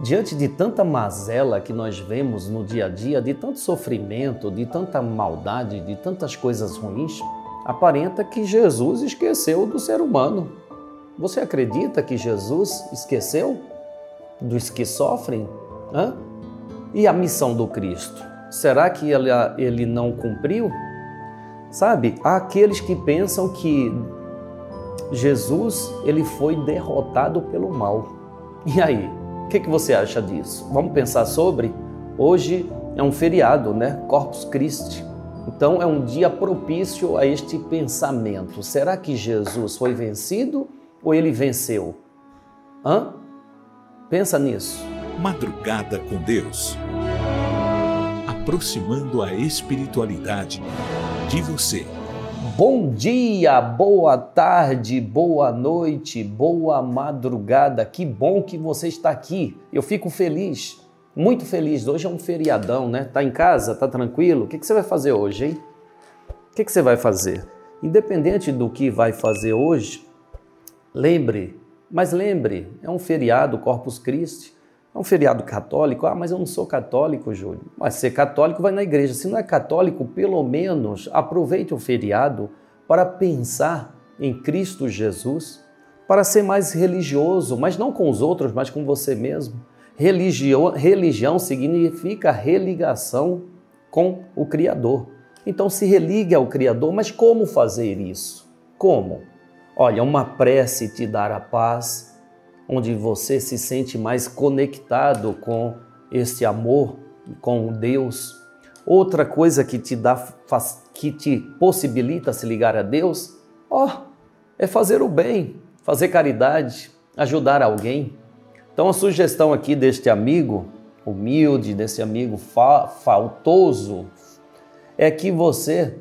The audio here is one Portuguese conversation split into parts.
Diante de tanta mazela que nós vemos no dia a dia, de tanto sofrimento, de tanta maldade, de tantas coisas ruins, aparenta que Jesus esqueceu do ser humano. Você acredita que Jesus esqueceu dos que sofrem? E a missão do Cristo? Será que ele não cumpriu? Sabe, há aqueles que pensam que Jesus ele foi derrotado pelo mal. E aí? O que você acha disso? Vamos pensar sobre? Hoje é um feriado, né? Corpus Christi. Então é um dia propício a este pensamento. Será que Jesus foi vencido ou ele venceu? Pensa nisso. Madrugada com Deus. Aproximando a espiritualidade de você. Bom dia, boa tarde, boa noite, boa madrugada. Que bom que você está aqui. Eu fico feliz, muito feliz. Hoje é um feriadão, né? Tá em casa? Tá tranquilo? O que você vai fazer hoje, hein? O que você vai fazer? Independente do que vai fazer hoje, lembre, é um feriado, Corpus Christi. É um feriado católico? Mas eu não sou católico, Júlio. Mas ser católico vai na igreja. Se não é católico, pelo menos aproveite o feriado para pensar em Cristo Jesus, para ser mais religioso, mas não com os outros, mas com você mesmo. Religião significa religação com o Criador. Então se religue ao Criador, mas como fazer isso? Como? Olha, uma prece te dará paz, onde você se sente mais conectado com esse amor, com Deus. Outra coisa que te possibilita se ligar a Deus, é fazer o bem, fazer caridade, ajudar alguém. Então a sugestão aqui deste amigo humilde, desse amigo faltoso, é que você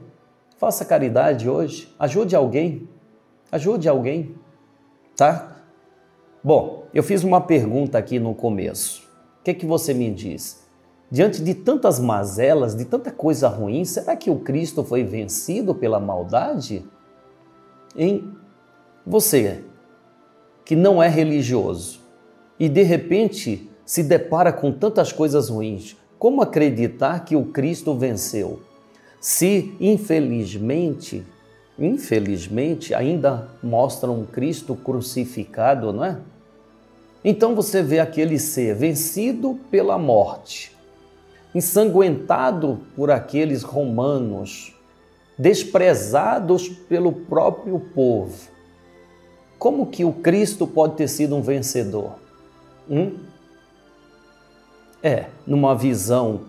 faça caridade hoje, ajude alguém, tá? Bom, eu fiz uma pergunta aqui no começo. O que você me diz? Diante de tantas mazelas, de tanta coisa ruim, será que o Cristo foi vencido pela maldade? Hein? Você, que não é religioso e de repente se depara com tantas coisas ruins, como acreditar que o Cristo venceu? Se, infelizmente, ainda mostram um Cristo crucificado, não é? Então você vê aquele ser vencido pela morte, ensanguentado por aqueles romanos, desprezados pelo próprio povo. Como que o Cristo pode ter sido um vencedor? Numa visão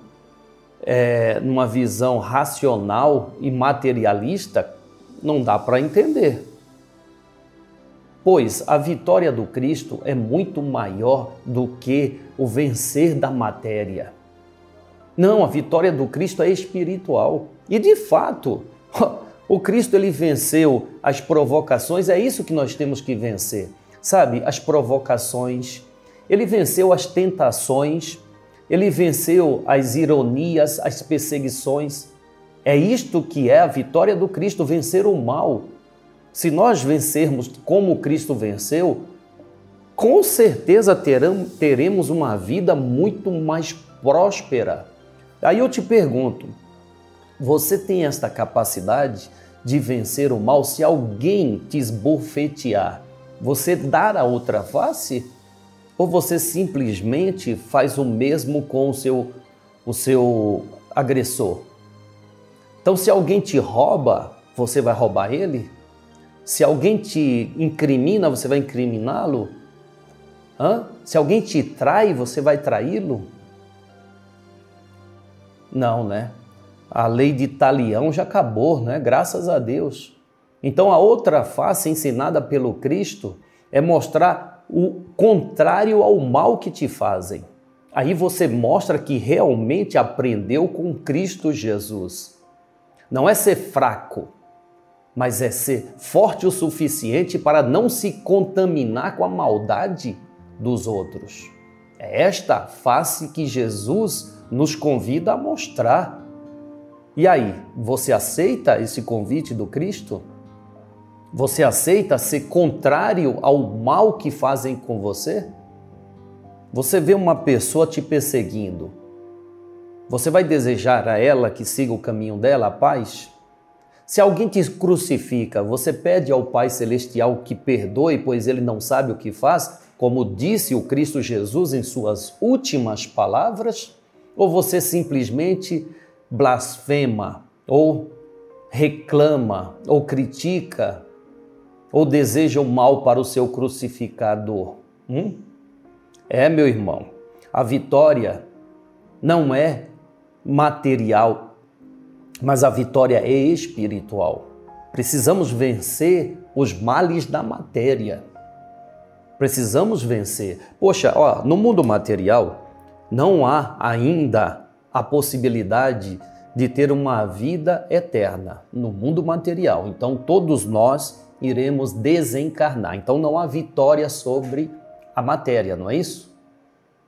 racional e materialista, não dá para entender. Pois a vitória do Cristo é muito maior do que o vencer da matéria. Não, a vitória do Cristo é espiritual. E de fato, o Cristo ele venceu as provocações, é isso que nós temos que vencer. Sabe, as provocações, ele venceu as tentações, ele venceu as ironias, as perseguições. É isto que é a vitória do Cristo, vencer o mal. Se nós vencermos como Cristo venceu, com certeza teremos uma vida muito mais próspera. Aí eu te pergunto, você tem esta capacidade de vencer o mal? Se alguém te esbofetear, você dá a outra face? Ou você simplesmente faz o mesmo com o seu agressor? Então, se alguém te rouba, você vai roubar ele? Se alguém te incrimina, você vai incriminá-lo? Se alguém te trai, você vai traí-lo? Não, né? A lei de Talião já acabou, né? Graças a Deus. Então, a outra face ensinada pelo Cristo é mostrar o contrário ao mal que te fazem. Aí você mostra que realmente aprendeu com Cristo Jesus. Não é ser fraco, mas é ser forte o suficiente para não se contaminar com a maldade dos outros. É esta face que Jesus nos convida a mostrar. E aí, você aceita esse convite do Cristo? Você aceita ser contrário ao mal que fazem com você? Você vê uma pessoa te perseguindo, você vai desejar a ela que siga o caminho dela, a paz? Se alguém te crucifica, você pede ao Pai Celestial que perdoe, pois ele não sabe o que faz, como disse o Cristo Jesus em suas últimas palavras? Ou você simplesmente blasfema, ou reclama, ou critica, ou deseja o mal para o seu crucificador? Meu irmão, a vitória não é material, mas a vitória é espiritual. Precisamos vencer os males da matéria. Precisamos vencer. Poxa, no mundo material não há ainda a possibilidade de ter uma vida eterna no mundo material. Então todos nós iremos desencarnar. Então não há vitória sobre a matéria, não é isso?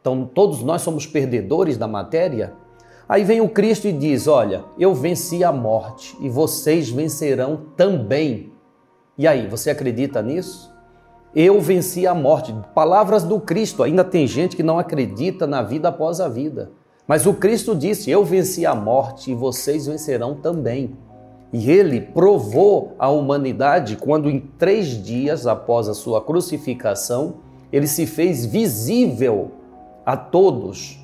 Então todos nós somos perdedores da matéria. Aí vem o Cristo e diz, olha, eu venci a morte e vocês vencerão também. E aí, você acredita nisso? Eu venci a morte. Palavras do Cristo. Ainda tem gente que não acredita na vida após a vida. Mas o Cristo disse, eu venci a morte e vocês vencerão também. E ele provou à humanidade quando em 3 dias após a sua crucificação, ele se fez visível a todos.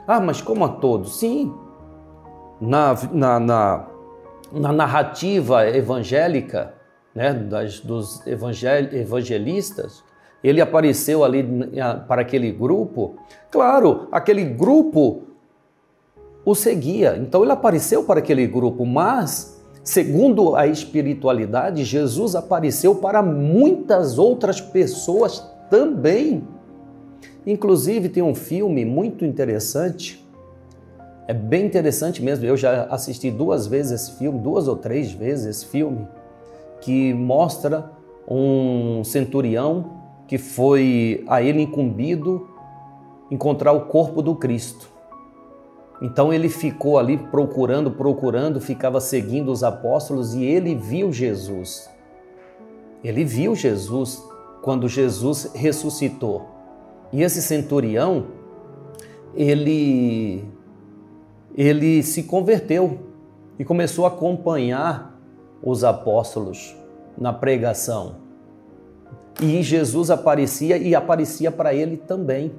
Mas como a todos? Sim, na narrativa evangélica, né, dos evangelistas, ele apareceu ali para aquele grupo. Claro, aquele grupo o seguia, então ele apareceu para aquele grupo, mas, segundo a espiritualidade, Jesus apareceu para muitas outras pessoas também. Inclusive tem um filme muito interessante, é bem interessante mesmo, eu já assisti 2 vezes esse filme, 2 ou 3 vezes esse filme, que mostra um centurião que foi a ele incumbido encontrar o corpo do Cristo. Então ele ficou ali procurando, ficava seguindo os apóstolos e ele viu Jesus. Ele viu Jesus quando Jesus ressuscitou. E esse centurião, ele se converteu e começou a acompanhar os apóstolos na pregação. E Jesus aparecia para ele também.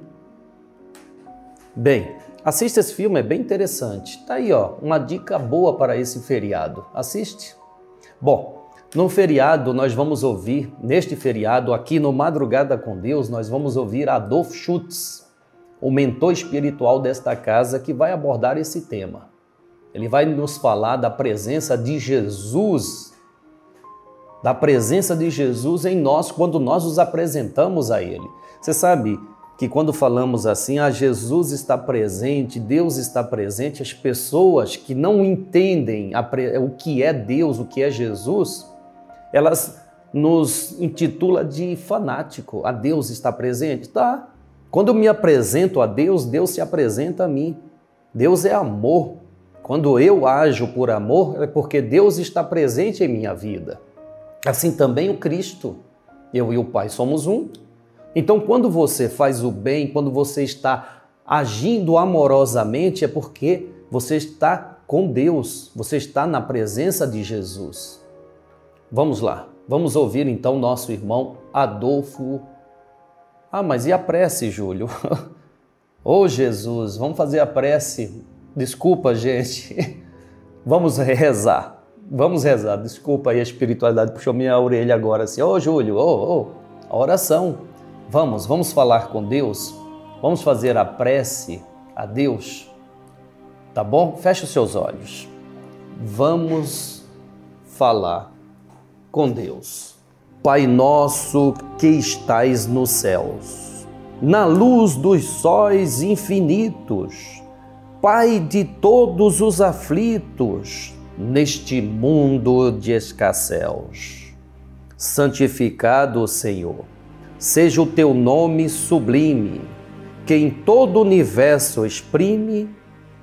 Bem, assista esse filme, é bem interessante. Tá aí, uma dica boa para esse feriado. Assiste. Bom, no feriado, nós vamos ouvir, neste feriado, aqui no Madrugada com Deus, nós vamos ouvir Adolf Schutz, o mentor espiritual desta casa, que vai abordar esse tema. Ele vai nos falar da presença de Jesus, em nós, quando nós nos apresentamos a Ele. Você sabe que quando falamos assim, Jesus está presente, Deus está presente, as pessoas que não entendem o que é Deus, o que é Jesus, elas nos intitulam de fanático. A Deus está presente? Tá. Quando eu me apresento a Deus, Deus se apresenta a mim. Deus é amor. Quando eu ajo por amor, é porque Deus está presente em minha vida. Assim também o Cristo. Eu e o Pai somos um. Então, quando você faz o bem, quando você está agindo amorosamente, é porque você está com Deus, você está na presença de Jesus. Vamos lá, vamos ouvir então nosso irmão Adolfo. Mas e a prece, Júlio? Jesus, vamos fazer a prece. Desculpa, gente. Vamos rezar. Desculpa aí, a espiritualidade puxou minha orelha agora assim. Júlio, a oração. Vamos falar com Deus. Vamos fazer a prece a Deus. Tá bom? Feche os seus olhos. Vamos falar com Deus. Pai nosso que estais nos céus, na luz dos sóis infinitos, Pai de todos os aflitos, neste mundo de escasséus, santificado, Senhor, seja o teu nome sublime, que em todo o universo exprime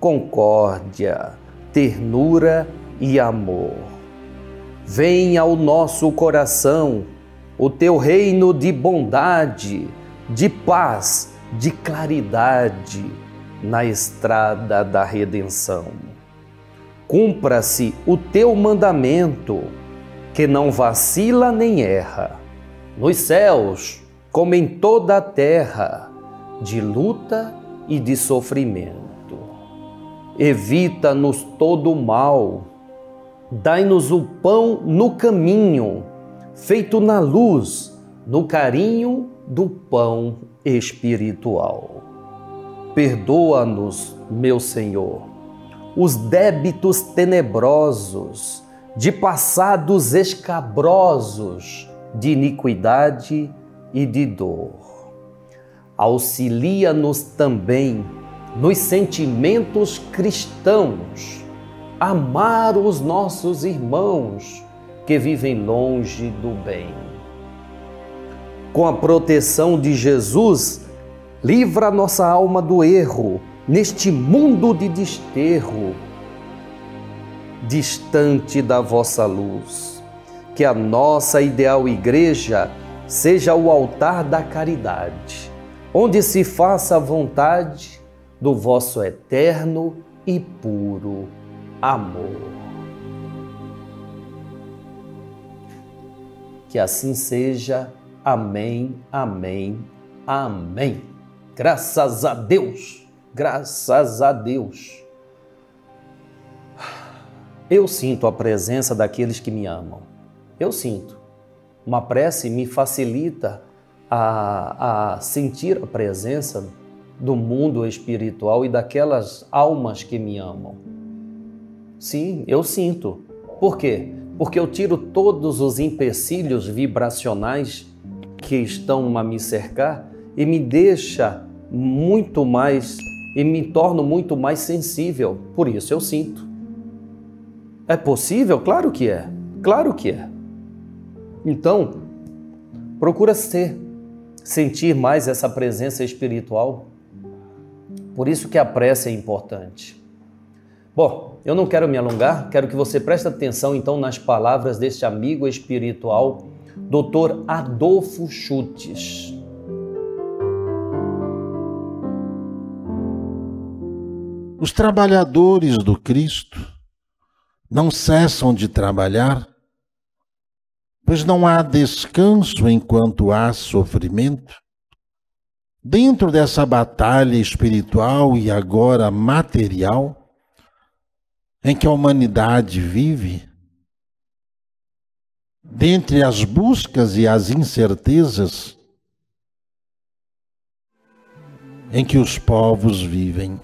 concórdia, ternura e amor. Venha ao nosso coração o teu reino de bondade, de paz de claridade na estrada da redenção. Cumpra-se o teu mandamento, que não vacila nem erra, nos céus como em toda a terra, de luta e de sofrimento. Evita-nos todo o mal, dai-nos o pão no caminho, feito na luz, no carinho do pão espiritual. Perdoa-nos, meu Senhor, os débitos tenebrosos, de passados escabrosos, de iniquidade e de dor. Auxilia-nos também nos sentimentos cristãos, amar os nossos irmãos que vivem longe do bem. Com a proteção de Jesus, livra nossa alma do erro, neste mundo de desterro, distante da vossa luz. Que a nossa ideal igreja seja o altar da caridade, onde se faça a vontade do vosso eterno e puro amor. Que assim seja. Amém, amém, amém. Graças a Deus, graças a Deus. Eu sinto a presença daqueles que me amam. Eu sinto. Uma prece me facilita a sentir a presença do mundo espiritual e daquelas almas que me amam. Sim, eu sinto. Por quê? Porque eu tiro todos os empecilhos vibracionais que estão a me cercar e me deixa muito mais e me torno muito mais sensível. Por isso eu sinto. É possível? Claro que é. Claro que é. Então, procura sentir mais essa presença espiritual. Por isso que a prece é importante. Bom, eu não quero me alongar, quero que você preste atenção então nas palavras deste amigo espiritual, Dr. Adolfo Schultz. Os trabalhadores do Cristo não cessam de trabalhar, pois não há descanso enquanto há sofrimento. Dentro dessa batalha espiritual e agora material, em que a humanidade vive, dentre as buscas e as incertezas em que os povos vivem,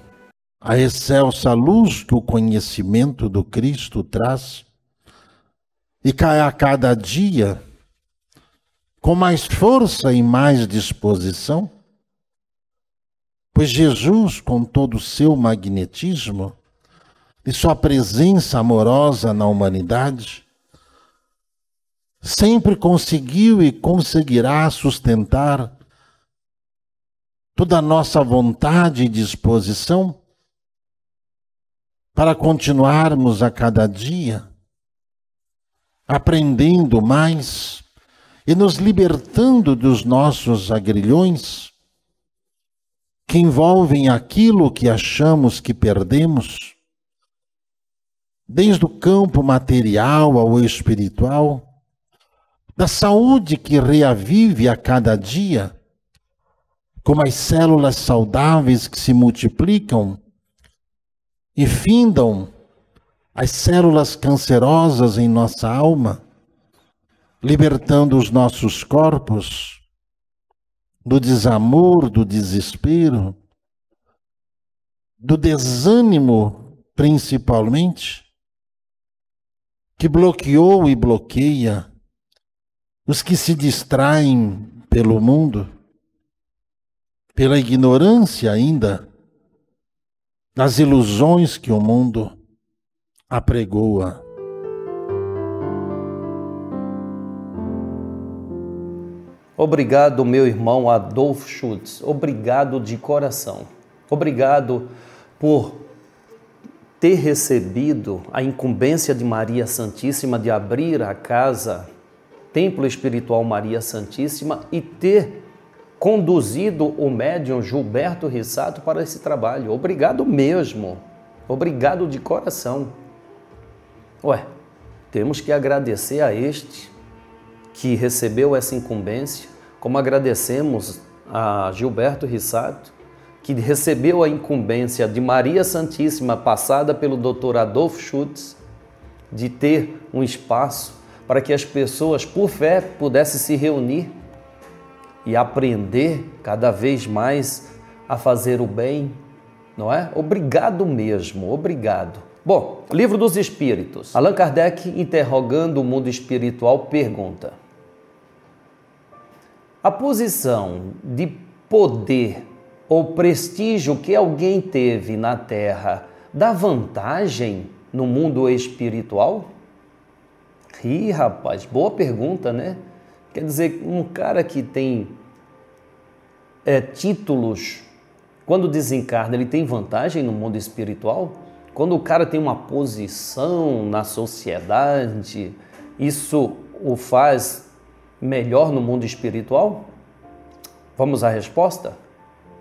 a excelsa luz que o conhecimento do Cristo traz, e cai a cada dia com mais força e mais disposição, pois Jesus, com todo o seu magnetismo e sua presença amorosa na humanidade, sempre conseguiu e conseguirá sustentar toda a nossa vontade e disposição para continuarmos a cada dia aprendendo mais e nos libertando dos nossos agrilhões que envolvem aquilo que achamos que perdemos, desde o campo material ao espiritual, da saúde que reavive a cada dia, como as células saudáveis que se multiplicam e findam as células cancerosas em nossa alma, libertando os nossos corpos do desamor, do desespero, do desânimo, principalmente, que bloqueou e bloqueia os que se distraem pelo mundo, pela ignorância ainda das ilusões que o mundo apregoa. Obrigado, meu irmão Adolfo Schultz. Obrigado de coração. Obrigado por ter recebido a incumbência de Maria Santíssima de abrir a casa, Templo Espiritual Maria Santíssima, e ter conduzido o médium Gilberto Rissato para esse trabalho. Obrigado mesmo. Obrigado de coração. Ué, temos que agradecer a este que recebeu essa incumbência, como agradecemos a Gilberto Rissato, que recebeu a incumbência de Maria Santíssima, passada pelo Dr. Adolfo Schutz, de ter um espaço para que as pessoas, por fé, pudessem se reunir e aprender cada vez mais a fazer o bem, não é? Obrigado mesmo, obrigado. Bom, Livro dos Espíritos. Allan Kardec, interrogando o mundo espiritual, pergunta: a posição de poder ou prestígio que alguém teve na Terra dá vantagem no mundo espiritual? Ih, rapaz, boa pergunta, né? Quer dizer, um cara que tem títulos, quando desencarna, ele tem vantagem no mundo espiritual? Quando o cara tem uma posição na sociedade, isso o faz melhor no mundo espiritual? Vamos à resposta?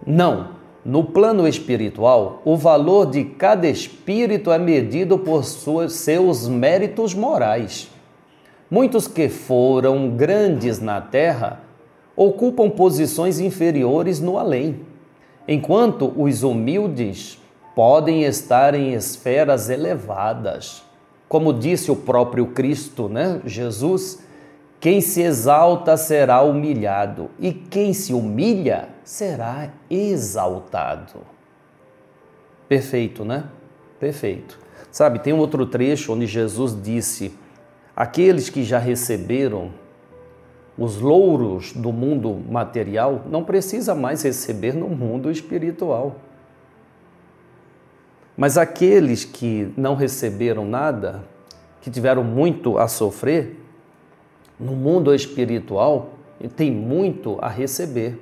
Não. No plano espiritual, o valor de cada espírito é medido por seus méritos morais. Muitos que foram grandes na Terra ocupam posições inferiores no além, enquanto os humildes podem estar em esferas elevadas. Como disse o próprio Cristo, né? Jesus, quem se exalta será humilhado, e quem se humilha será exaltado. Perfeito, né? Perfeito. Sabe, tem um outro trecho onde Jesus disse: aqueles que já receberam os louros do mundo material não precisa mais receber no mundo espiritual. Mas aqueles que não receberam nada, que tiveram muito a sofrer, no mundo espiritual tem muito a receber.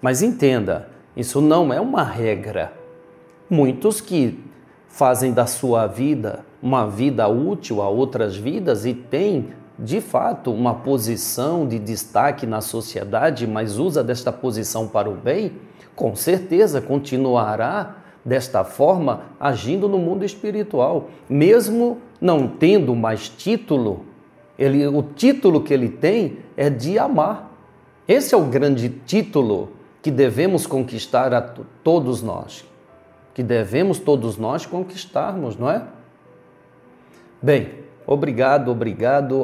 Mas entenda, isso não é uma regra. Muitos que fazem da sua vida uma vida útil a outras vidas e têm, de fato, uma posição de destaque na sociedade, mas usa desta posição para o bem, com certeza continuará desta forma agindo no mundo espiritual, mesmo não tendo mais título. O título que ele tem é de amar. Esse é o grande título que devemos conquistar a todos nós, que devemos todos nós conquistarmos, não é? Bem, obrigado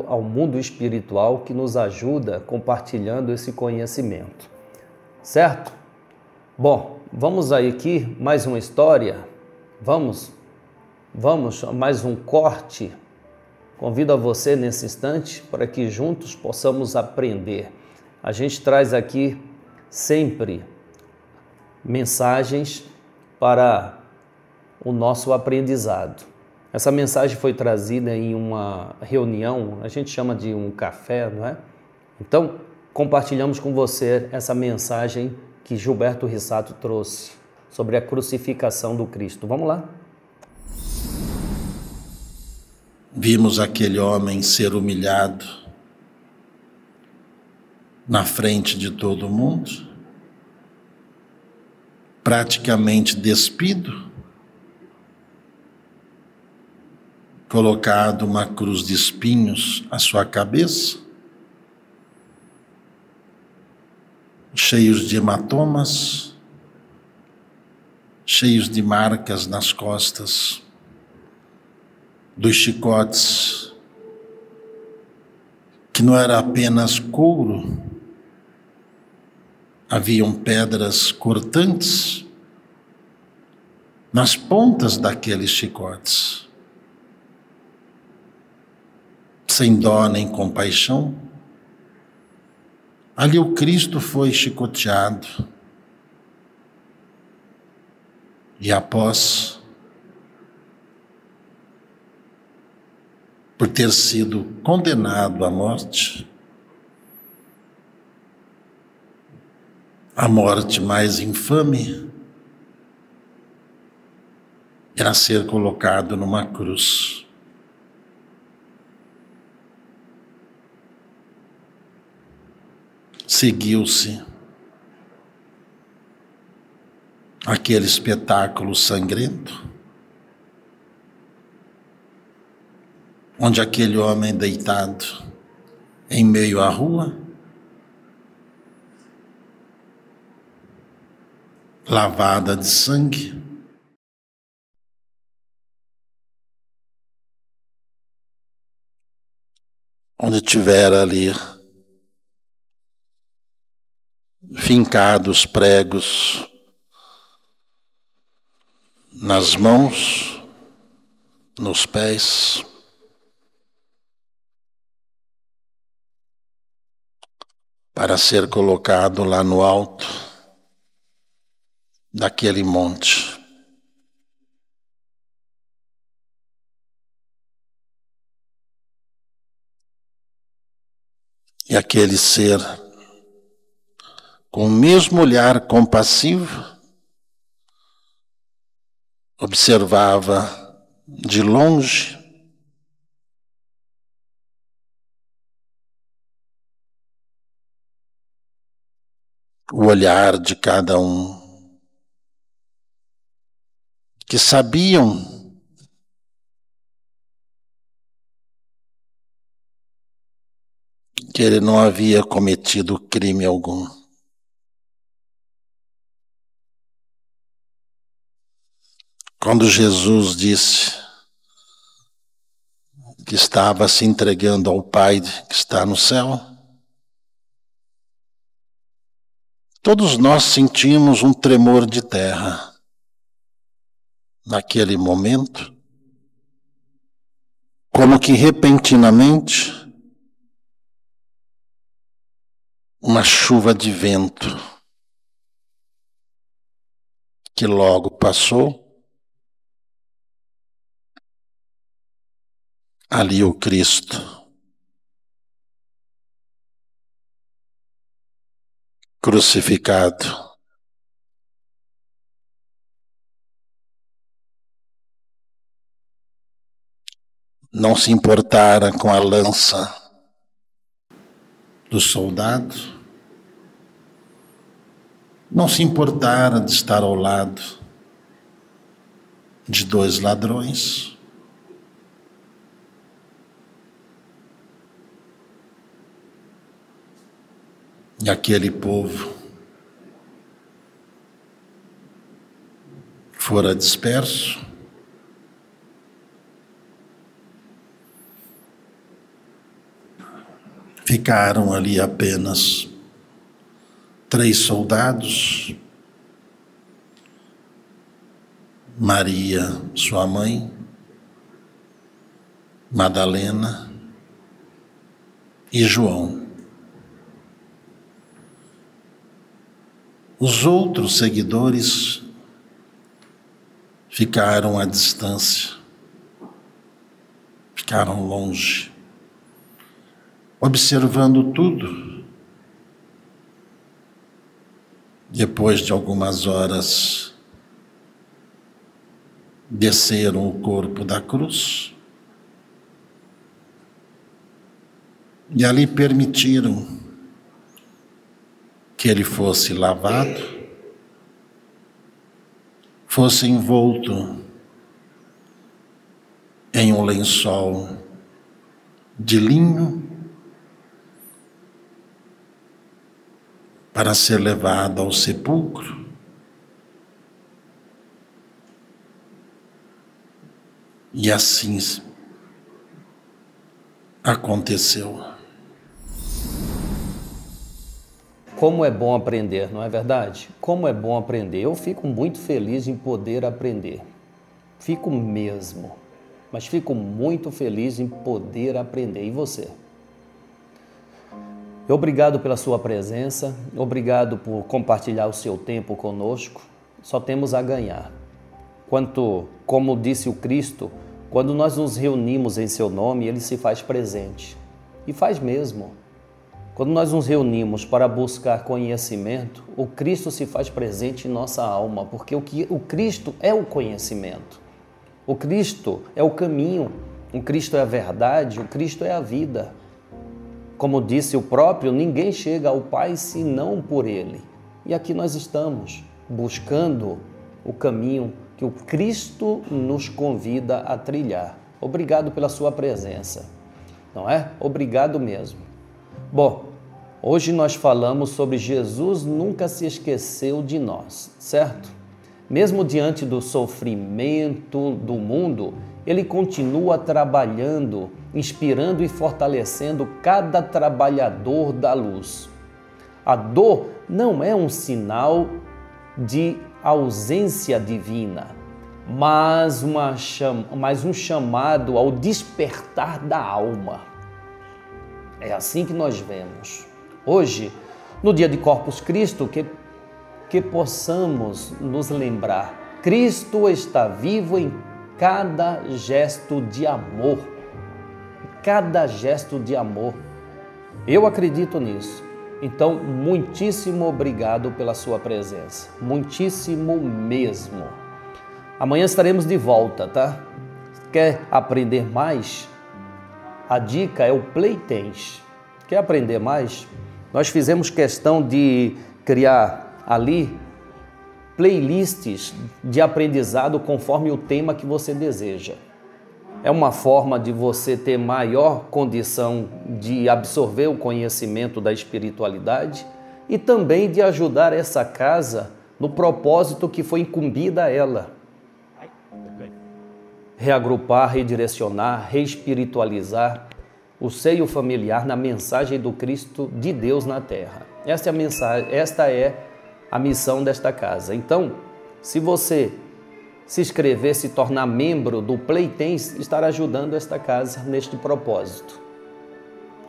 ao mundo espiritual que nos ajuda compartilhando esse conhecimento, certo? Bom, vamos aí aqui mais uma história, vamos mais um corte. Convido a você nesse instante para que juntos possamos aprender. A gente traz aqui sempre mensagens para o nosso aprendizado. Essa mensagem foi trazida em uma reunião, a gente chama de um café, não é? Então, compartilhamos com você essa mensagem que Gilberto Rissato trouxe sobre a crucificação do Cristo. Vamos lá? Vimos aquele homem ser humilhado na frente de todo mundo, praticamente despido, colocado uma cruz de espinhos à sua cabeça, cheios de hematomas, cheios de marcas nas costas, dos chicotes, que não era apenas couro, haviam pedras cortantes nas pontas daqueles chicotes. Sem dó nem compaixão, ali o Cristo foi chicoteado e após por ter sido condenado à morte, a morte mais infame era ser colocado numa cruz. Seguiu-se aquele espetáculo sangrento, onde aquele homem deitado em meio à rua, lavada de sangue, onde tiver ali fincados pregos nas mãos, nos pés, para ser colocado lá no alto daquele monte. E aquele ser, com o mesmo olhar compassivo, observava de longe o olhar de cada um, que sabiam que ele não havia cometido crime algum. Quando Jesus disse que estava se entregando ao Pai que está no céu, todos nós sentimos um tremor de terra. Naquele momento, como que repentinamente, uma chuva de vento que logo passou. Ali o Cristo, crucificado, não se importara com a lança do soldado, não se importara de estar ao lado de dois ladrões. E aquele povo fora disperso, ficaram ali apenas 3 soldados, Maria, sua mãe, Madalena e João. Os outros seguidores ficaram à distância, ficaram longe, observando tudo. Depois de algumas horas, desceram o corpo da cruz e ali permitiram que ele fosse lavado, fosse envolto em um lençol de linho para ser levado ao sepulcro. E assim aconteceu. Como é bom aprender, não é verdade? Como é bom aprender. Eu fico muito feliz em poder aprender. Fico mesmo. Mas fico muito feliz em poder aprender. E você? Obrigado pela sua presença. Obrigado por compartilhar o seu tempo conosco. Só temos a ganhar. Como disse o Cristo, quando nós nos reunimos em seu nome, ele se faz presente. E faz mesmo. Quando nós nos reunimos para buscar conhecimento, o Cristo se faz presente em nossa alma, porque o Cristo é o conhecimento. O Cristo é o caminho, o Cristo é a verdade, o Cristo é a vida. Como disse o próprio, ninguém chega ao Pai senão por Ele. E aqui nós estamos. buscando o caminho que o Cristo nos convida a trilhar. Obrigado pela sua presença, não é? Obrigado mesmo. Bom, hoje nós falamos sobre Jesus nunca se esqueceu de nós, certo? Mesmo diante do sofrimento do mundo, Ele continua trabalhando, inspirando e fortalecendo cada trabalhador da luz. A dor não é um sinal de ausência divina, mas um chamado ao despertar da alma. É assim que nós vemos. Hoje, no dia de Corpus Christi, que possamos nos lembrar, Cristo está vivo em cada gesto de amor. Cada gesto de amor. Eu acredito nisso. Então, muitíssimo obrigado pela sua presença. Muitíssimo mesmo. Amanhã estaremos de volta, tá? Quer aprender mais? A dica é o Playtens. Quer aprender mais? Nós fizemos questão de criar ali playlists de aprendizado conforme o tema que você deseja. É uma forma de você ter maior condição de absorver o conhecimento da espiritualidade e também de ajudar essa casa no propósito que foi incumbida a ela. Reagrupar, redirecionar, reespiritualizar o seio familiar na mensagem do Cristo de Deus na Terra. Esta é a mensagem, esta é a missão desta casa. Então, se você se inscrever, se tornar membro do Playtens, estará ajudando esta casa neste propósito.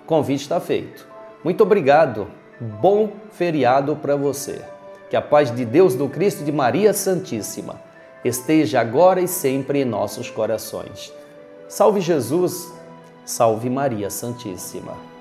O convite está feito. Muito obrigado. Bom feriado para você. Que a paz de Deus, do Cristo e de Maria Santíssima esteja agora e sempre em nossos corações. Salve Jesus, salve Maria Santíssima.